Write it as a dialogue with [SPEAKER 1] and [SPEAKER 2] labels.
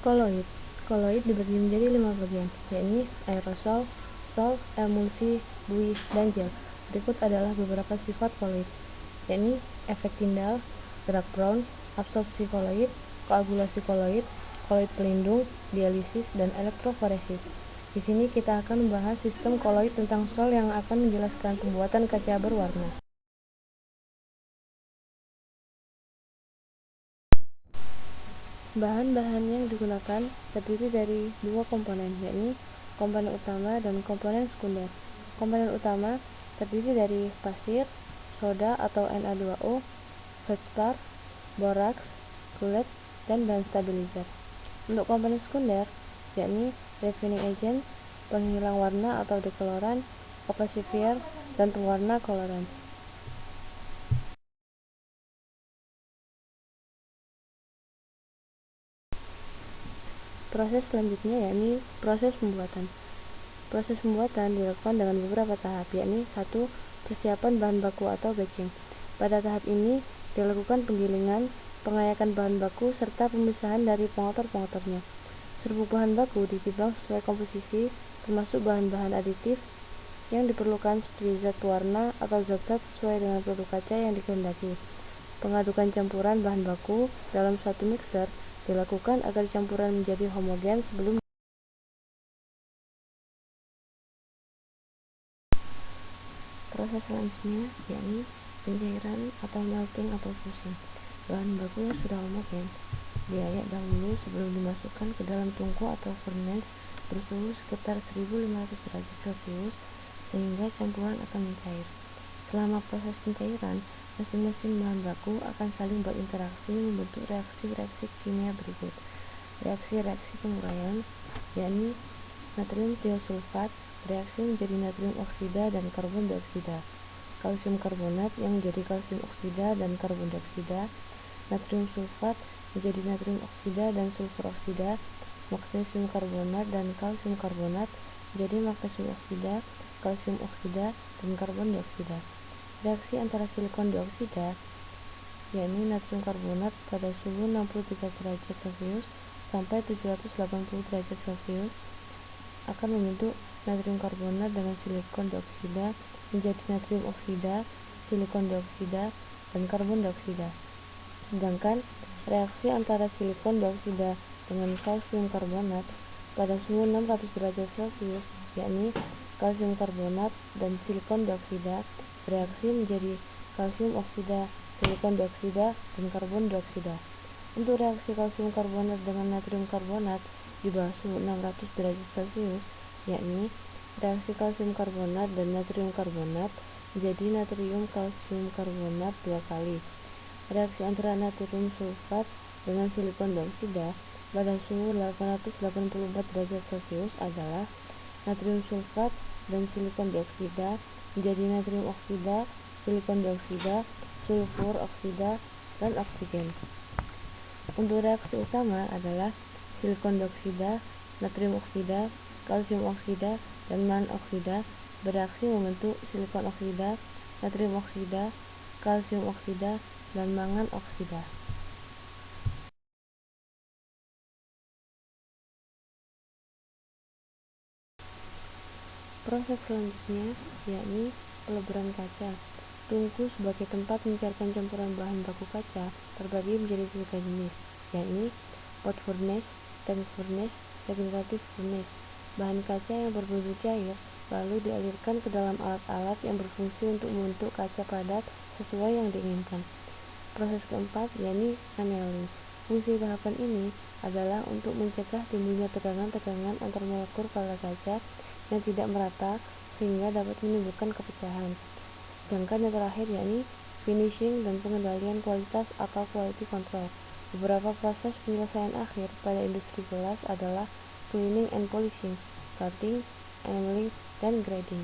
[SPEAKER 1] Koloid. Koloid dibagi menjadi 5 bagian, yakni aerosol, sol, emulsi, buih, dan gel. Berikut adalah beberapa sifat koloid, yakni efek Tyndall, gerak Brown, absorpsi koloid, koagulasi koloid, koloid pelindung, dialisis, dan elektroforesis. Di sini kita akan membahas sistem koloid tentang sol yang akan menjelaskan pembuatan kaca berwarna. Bahan-bahan yang digunakan terdiri dari dua komponen, yakni komponen utama dan komponen sekunder. Komponen utama terdiri dari pasir, soda atau Na2O, feldspar, boraks, kulit, dan bahan stabilizer. Untuk komponen sekunder, yakni refining agent, penghilang warna atau dekoloran, opacifier, dan pewarna koloran. Proses selanjutnya yakni proses pembuatan. Proses pembuatan dilakukan dengan beberapa tahap, yakni 1. Persiapan bahan baku atau batching. Pada tahap ini dilakukan penggilingan, pengayakan bahan baku, serta pemisahan dari pengotor-pengotornya. Serbuk bahan baku ditimbang sesuai komposisi, termasuk bahan-bahan aditif yang diperlukan seperti zat pewarna atau zat-zat sesuai dengan produk kaca yang dikehendaki. Pengadukan campuran bahan baku dalam suatu mixer dilakukan agar campuran menjadi homogen sebelum. Proses selanjutnya yakni pencairan atau melting atau fusing. Bahan baku yang sudah homogen diayak dahulu sebelum dimasukkan ke dalam tungku atau furnace bersuhu sekitar 1500 derajat Celcius sehingga campuran akan mencair. Selama proses pencairan, masing-masing bahan baku akan saling berinteraksi membentuk reaksi-reaksi kimia berikut. Reaksi-reaksi penguraian yakni natrium tiosulfat bereaksi menjadi natrium oksida dan karbon dioksida, kalsium karbonat yang menjadi kalsium oksida dan karbon dioksida, natrium sulfat menjadi natrium oksida dan sulfur oksida, magnesium karbonat dan kalsium karbonat menjadi magnesium oksida, kalsium oksida, dan karbon dioksida. Reaksi antara silikon dioksida yakni natrium karbonat pada suhu 63 derajat Celcius sampai 780 derajat Celcius akan membentuk natrium karbonat dengan silikon dioksida menjadi natrium oksida, silikon dioksida, dan karbon dioksida. Sedangkan reaksi antara silikon dioksida dengan kalsium karbonat pada suhu 600 derajat Celcius yakni kalsium karbonat dan silikon dioksida bereaksi menjadi kalsium oksida, silikon dioksida, dan karbon dioksida. Untuk reaksi kalsium karbonat dengan natrium karbonat di bawah suhu 600 derajat Celcius yakni reaksi kalsium karbonat dan natrium karbonat menjadi natrium kalsium karbonat 2 kali. Reaksi antara natrium sulfat dengan silikon dioksida pada suhu 884 derajat Celcius adalah natrium sulfat dan silikon dioksida menjadi natrium oksida, silikon dioksida, sulfur oksida, dan oksigen. Untuk reaksi utama adalah silikon dioksida, natrium oksida, kalsium oksida, dan mangan oksida bereaksi membentuk silikon oksida, natrium oksida, kalsium oksida, dan mangan oksida. Proses selanjutnya yakni peleburan kaca. Tungku sebagai tempat mencairkan campuran bahan baku kaca terbagi menjadi 3 jenis, yakni pot furnace, tank furnace, regenerative furnace. Bahan kaca yang berbentuk cair lalu dialirkan ke dalam alat-alat yang berfungsi untuk membentuk kaca padat sesuai yang diinginkan. Proses keempat yakni annealing. Fungsi tahapan ini adalah untuk mencegah timbulnya tegangan-tegangan antar molekul pada kaca yang tidak merata sehingga dapat menimbulkan kepecahan. Sedangkan yang terakhir yakni finishing dan pengendalian kualitas atau quality control. Beberapa proses penyelesaian akhir pada industri gelas adalah cleaning and polishing, cutting, enameling, dan grading.